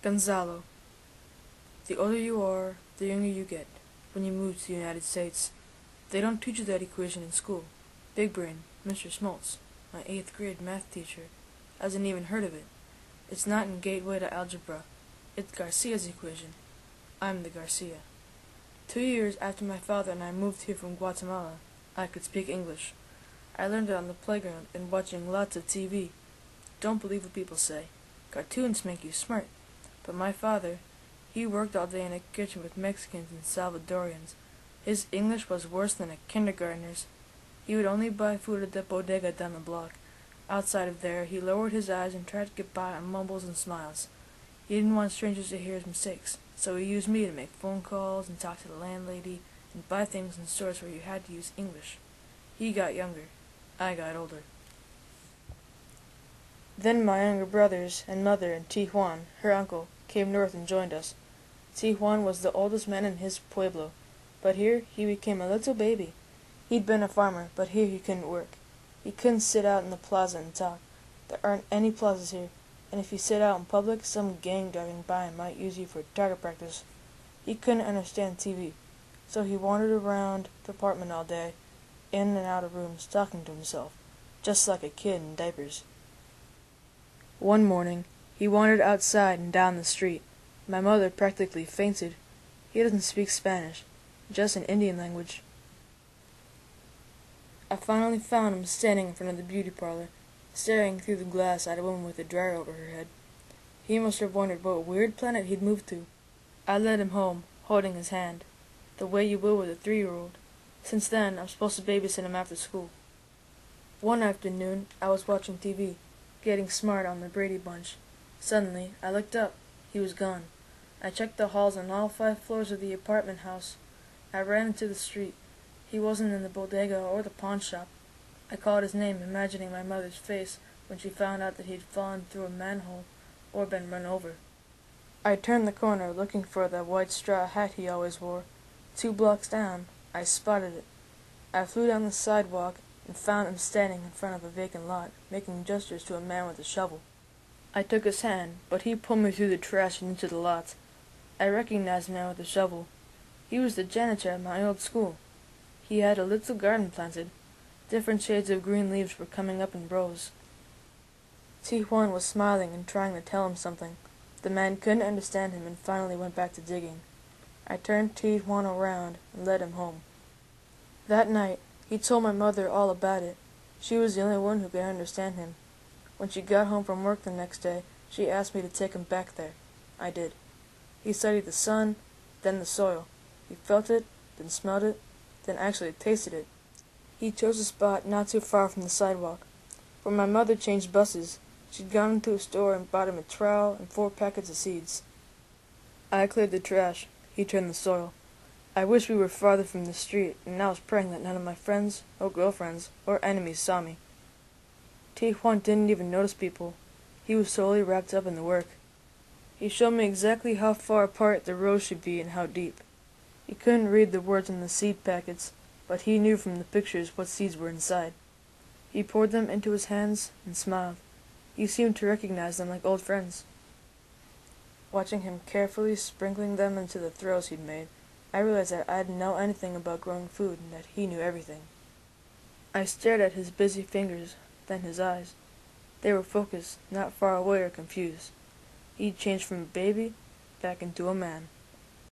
Gonzalo. The older you are, the younger you get when you move to the United States. They don't teach you that equation in school. Big Brain, Mr. Smoltz, my 8th grade math teacher, hasn't even heard of it. It's not in Gateway to Algebra. It's Garcia's equation. I'm the Garcia. 2 years after my father and I moved here from Guatemala, I could speak English. I learned it on the playground and watching lots of TV. Don't believe what people say. Cartoons make you smart. But my father, he worked all day in a kitchen with Mexicans and Salvadorians. His English was worse than a kindergartner's. He would only buy food at the bodega down the block. Outside of there, he lowered his eyes and tried to get by on mumbles and smiles. He didn't want strangers to hear his mistakes, so he used me to make phone calls and talk to the landlady and buy things in stores where you had to use English. He got younger. I got older. Then my younger brothers and mother and Tijuan, her uncle, came north and joined us. Tijuan was the oldest man in his pueblo, but here he became a little baby. He'd been a farmer, but here he couldn't work. He couldn't sit out in the plaza and talk. There aren't any plazas here, and if you sit out in public, some gang driving by might use you for target practice. He couldn't understand TV, so he wandered around the apartment all day, in and out of rooms, talking to himself, just like a kid in diapers. One morning, he wandered outside and down the street. My mother practically fainted. He doesn't speak Spanish, just an Indian language. I finally found him standing in front of the beauty parlor, staring through the glass at a woman with a dryer over her head. He must have wondered what weird planet he'd moved to. I led him home, holding his hand, the way you would with a 3-year-old. Since then, I'm supposed to babysit him after school. One afternoon, I was watching TV, getting smart on the Brady Bunch. Suddenly, I looked up. He was gone. I checked the halls on all 5 floors of the apartment house. I ran into the street. He wasn't in the bodega or the pawn shop. I called his name, imagining my mother's face when she found out that he'd fallen through a manhole or been run over. I turned the corner, looking for the white straw hat he always wore. 2 blocks down, I spotted it. I flew down the sidewalk and found him standing in front of a vacant lot, making gestures to a man with a shovel. I took his hand, but he pulled me through the trash and into the lot. I recognized the man with the shovel. He was the janitor at my old school. He had a little garden planted. Different shades of green leaves were coming up in rows. Tijuan was smiling and trying to tell him something. The man couldn't understand him and finally went back to digging. I turned Tijuan around and led him home. That night, he told my mother all about it. She was the only one who could understand him. When she got home from work the next day, she asked me to take him back there. I did. He studied the sun, then the soil. He felt it, then smelled it, then actually tasted it. He chose a spot not too far from the sidewalk. When my mother changed buses, she'd gone into a store and bought him a trowel and 4 packets of seeds. I cleared the trash. He turned the soil. I wish we were farther from the street, and I was praying that none of my friends, or girlfriends, or enemies saw me. Tijuan didn't even notice people. He was solely wrapped up in the work. He showed me exactly how far apart the rows should be and how deep. He couldn't read the words on the seed packets, but he knew from the pictures what seeds were inside. He poured them into his hands and smiled. He seemed to recognize them like old friends. Watching him carefully sprinkling them into the throws he'd made, I realized that I didn't know anything about growing food and that he knew everything. I stared at his busy fingers, then his eyes. They were focused, not far away or confused. He'd changed from a baby back into a man.